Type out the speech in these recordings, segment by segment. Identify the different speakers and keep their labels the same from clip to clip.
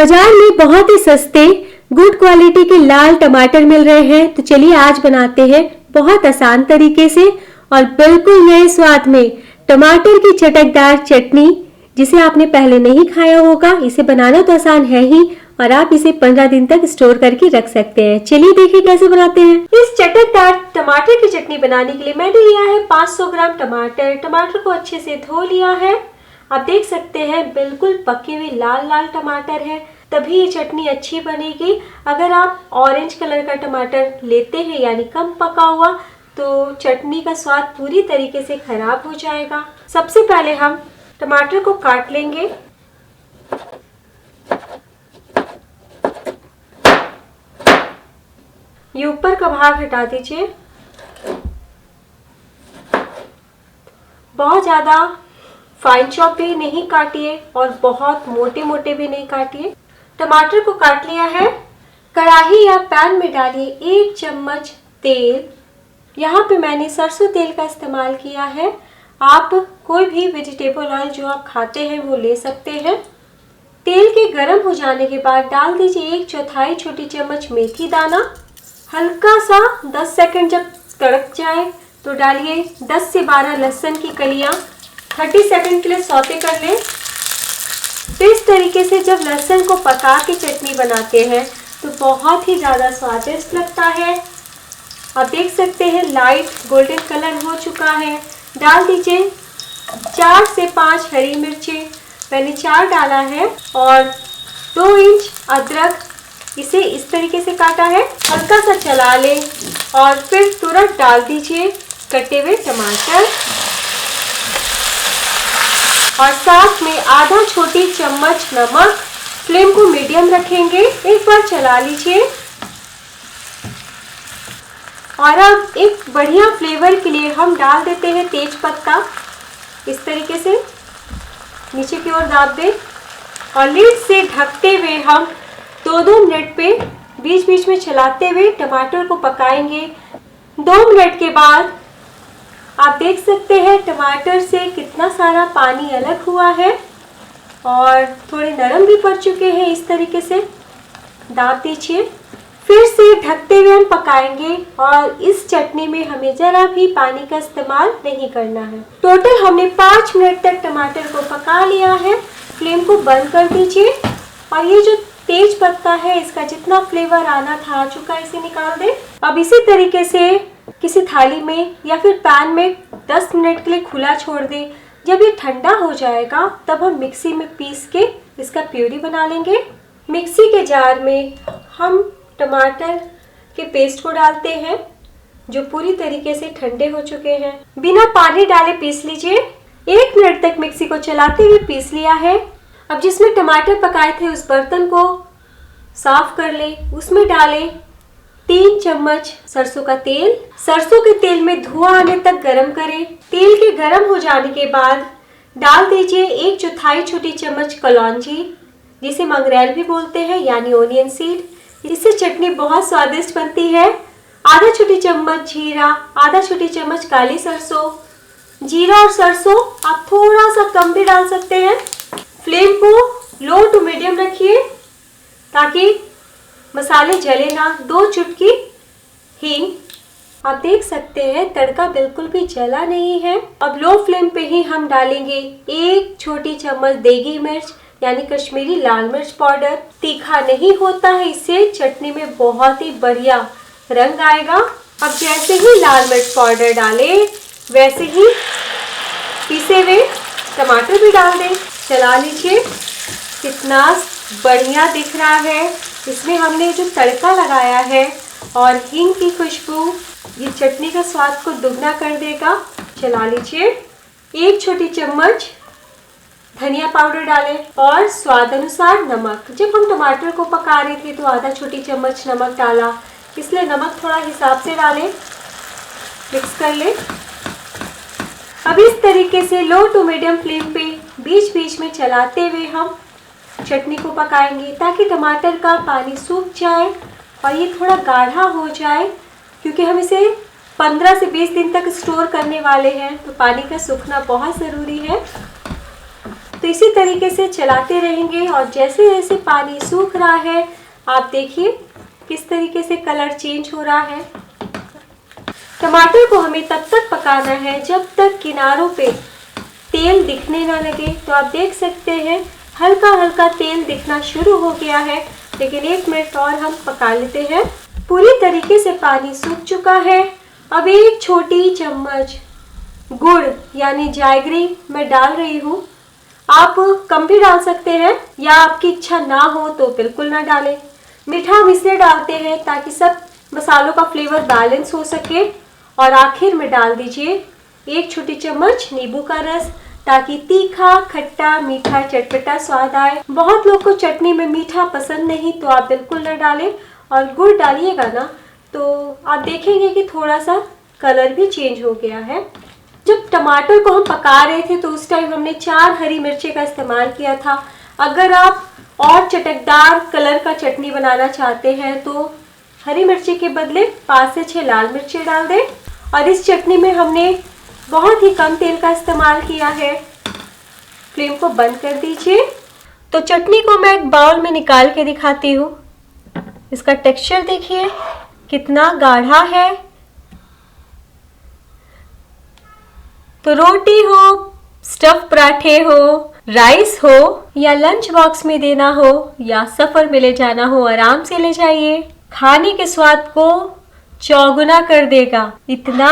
Speaker 1: बाजार में बहुत ही सस्ते गुड क्वालिटी के लाल टमाटर मिल रहे हैं। तो चलिए आज बनाते हैं बहुत आसान तरीके से और बिल्कुल नए स्वाद में टमाटर की चटकदार चटनी, जिसे आपने पहले नहीं खाया होगा। इसे बनाना तो आसान है ही और आप इसे 15 दिन तक स्टोर करके रख सकते हैं। चलिए देखिए कैसे बनाते हैं। इस चटकदार टमाटर की चटनी बनाने के लिए मैंने लिया है 500 ग्राम टमाटर। टमाटर को अच्छे से धो लिया है। आप देख सकते हैं बिल्कुल पके हुए लाल लाल टमाटर है, तभी ये चटनी अच्छी बनेगी। अगर आप ऑरेंज कलर का टमाटर लेते हैं यानी कम पका हुआ, तो चटनी का स्वाद पूरी तरीके से खराब हो जाएगा। सबसे पहले हम टमाटर को काट लेंगे। ये ऊपर का भाग हटा दीजिए। बहुत ज्यादा फाइन चॉप भी नहीं काटिए और बहुत मोटे मोटे भी नहीं काटिए। टमाटर को काट लिया है। कढ़ाई या पैन में डालिए 1 चम्मच तेल। यहाँ पे मैंने सरसों तेल का इस्तेमाल किया है। आप कोई भी वेजिटेबल ऑयल जो आप खाते हैं वो ले सकते हैं। तेल के गर्म हो जाने के बाद डाल दीजिए 1/4 छोटी चम्मच मेथी दाना। हल्का सा 10 सेकंड जब तड़क जाए तो डालिए 10 से 12 लहसुन की कलियां। 30 सेकंड के लिए सौते कर लें। तो इस तरीके से जब लहसुन को पका के चटनी बनाते हैं तो बहुत ही ज़्यादा स्वादिष्ट लगता है। आप देख सकते हैं लाइट गोल्डन कलर हो चुका है। डाल दीजिए 4 से 5 हरी मिर्चें, मैंने 4 डाला है, और 2 इंच अदरक, इसे इस तरीके से काटा है। हल्का सा चला लें और फिर तुरंत डाल दीजिए कटे हुए टमाटर और साथ में आधा छोटी चम्मच नमक। फ्लेम को मीडियम रखेंगे। एक बार चला लीजिए और अब एक बढ़िया फ्लेवर के लिए हम डाल देते हैं तेज पत्ता। इस तरीके से नीचे की ओर दाब दें और लीड से ढकते हुए हम 2-2 मिनट पे बीच बीच में चलाते हुए टमाटर को पकाएंगे। 2 मिनट के बाद आप देख सकते हैं टमाटर से कितना सारा पानी अलग हुआ है और थोड़े नरम भी पड़ चुके हैं। इस तरीके से दाब दीजिए। फिर से ढकते हुए हम पकाएंगे और इस चटनी में हमें जरा भी पानी का इस्तेमाल नहीं करना है। टोटल हमने 5 मिनट तक टमाटर को पका लिया है। फ्लेम को बंद कर दीजिए और ये जो तेज पत्ता है इसका जितना फ्लेवर आना था आ चुका है, इसे निकाल दें। अब इसी तरीके से किसी थाली में या फिर पैन में 10 मिनट के लिए खुला छोड़ दें। जब ये ठंडा हो जाएगा तब हम मिक्सी में पीस के इसका प्यूरी बना लेंगे। मिक्सी के जार में हम टमाटर के पेस्ट को डालते हैं जो पूरी तरीके से ठंडे हो चुके हैं। बिना पानी डाले पीस लीजिए। 1 मिनट तक मिक्सी को चलाते हुए पीस लिया है। अब जिसमें टमाटर पकाए थे उस बर्तन को साफ कर लें। उसमें डालें 3 चम्मच सरसों का तेल। सरसों के तेल में धुआं आने तक गरम करें। तेल के गरम हो जाने के बाद डाल दीजिए 1/4 छोटी चम्मच कलौंजी, जिसे मंगरेल भी बोलते हैं, यानी ओनियन सीड। इससे चटनी बहुत स्वादिष्ट बनती है। आधा छोटी चम्मच जीरा, आधा छोटी चम्मच काली सरसों। जीरा और सरसों आप थोड़ा सा कम भी डाल सकते हैं। फ्लेम को लो टू मीडियम रखिए ताकि मसाले जले ना। 2 चुटकी हींग। आप देख सकते हैं तड़का बिल्कुल भी जला नहीं है। अब लो फ्लेम पे ही हम डालेंगे 1 छोटी चम्मच देगी मिर्च, यानी कश्मीरी लाल मिर्च पाउडर। तीखा नहीं होता है, इससे चटनी में बहुत ही बढ़िया रंग आएगा। अब जैसे ही लाल मिर्च पाउडर डालें वैसे ही पीसे हुए टमाटर भी डाल दें। चला लीजिए। कितना बढ़िया दिख रहा है। इसमें हमने जो तड़का लगाया है और हींग की खुशबू ये चटनी का स्वाद को दुगना कर देगा। चला लीजिए। 1 छोटी चम्मच धनिया पाउडर डालें और स्वाद अनुसार नमक। जब हम टमाटर को पका रहे थे तो आधा छोटी चम्मच नमक डाला, इसलिए नमक थोड़ा हिसाब से डालें। मिक्स कर लें। अब इस तरीके से लो टू मीडियम फ्लेम पे बीच बीच में चलाते हुए हम चटनी को पकाएंगे ताकि टमाटर का पानी सूख जाए और ये थोड़ा गाढ़ा हो जाए, क्योंकि हम इसे 15 से 20 दिन तक स्टोर करने वाले हैं, तो पानी का सूखना बहुत ज़रूरी है। तो इसी तरीके से चलाते रहेंगे और जैसे जैसे पानी सूख रहा है आप देखिए किस तरीके से कलर चेंज हो रहा है। टमाटर को हमें तब तक पकाना है जब तक किनारों पे तेल दिखने ना लगे। तो आप देख सकते हैं हल्का हल्का तेल दिखना शुरू हो गया है, लेकिन 1 मिनट और हम पका लेते हैं। पूरी तरीके से पानी सूख चुका है। अब 1 छोटी चम्मच गुड़ यानी जैगरी मैं डाल रही हूँ। आप कम भी डाल सकते हैं या आपकी इच्छा ना हो तो बिल्कुल ना डालें। मीठा हम इसलिए डालते हैं ताकि सब मसालों का फ्लेवर बैलेंस हो सके। और आखिर में डाल दीजिए 1 छोटी चम्मच नींबू का रस ताकि तीखा, खट्टा, मीठा, चटपटा स्वाद आए। बहुत लोग को चटनी में मीठा पसंद नहीं तो आप बिल्कुल ना डालें। और गुड़ डालिएगा ना तो आप देखेंगे कि थोड़ा सा कलर भी चेंज हो गया है। जब टमाटर को हम पका रहे थे तो उस टाइम हमने 4 हरी मिर्ची का इस्तेमाल किया था। अगर आप और चटकदार कलर का चटनी बनाना चाहते हैं तो हरी मिर्ची के बदले 5 से 6 लाल मिर्ची डाल दें। और इस चटनी में हमने बहुत ही कम तेल का इस्तेमाल किया है। फ्लेम को बंद कर दीजिए। तो चटनी को मैं एक बाउल में निकाल के दिखाती हूँ। इसका टेक्सचर देखिए कितना गाढ़ा है। तो रोटी हो, स्टफ पराठे हो, राइस हो या लंच बॉक्स में देना हो या सफर में ले जाना हो, आराम से ले जाइए। खाने के स्वाद को चौगुना कर देगा। इतना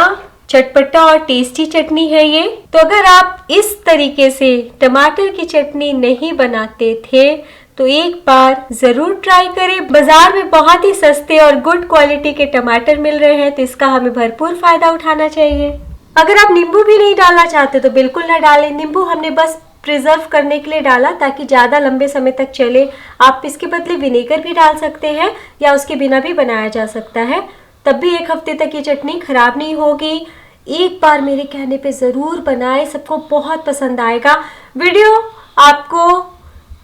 Speaker 1: चटपटा और टेस्टी चटनी है ये। तो अगर आप इस तरीके से टमाटर की चटनी नहीं बनाते थे तो एक बार जरूर ट्राई करें। बाजार में बहुत ही सस्ते और गुड क्वालिटी के टमाटर मिल रहे हैं तो इसका हमें भरपूर फायदा उठाना चाहिए। अगर आप नींबू भी नहीं डालना चाहते तो बिल्कुल ना डालें। नींबू हमने बस प्रिजर्व करने के लिए डाला ताकि ज़्यादा लंबे समय तक चले। आप इसके बदले विनेगर भी डाल सकते हैं या उसके बिना भी बनाया जा सकता है, तब भी 1 हफ्ते तक ये चटनी खराब नहीं होगी। एक बार मेरे कहने पे ज़रूर बनाएं, सबको बहुत पसंद आएगा। वीडियो आपको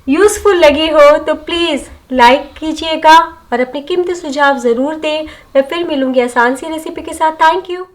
Speaker 1: यूज़फुल लगी हो तो प्लीज़ लाइक कीजिएगा और अपने कीमती सुझाव ज़रूर दें। मैं फिर मिलूंगी आसान सी रेसिपी के साथ। Thank you.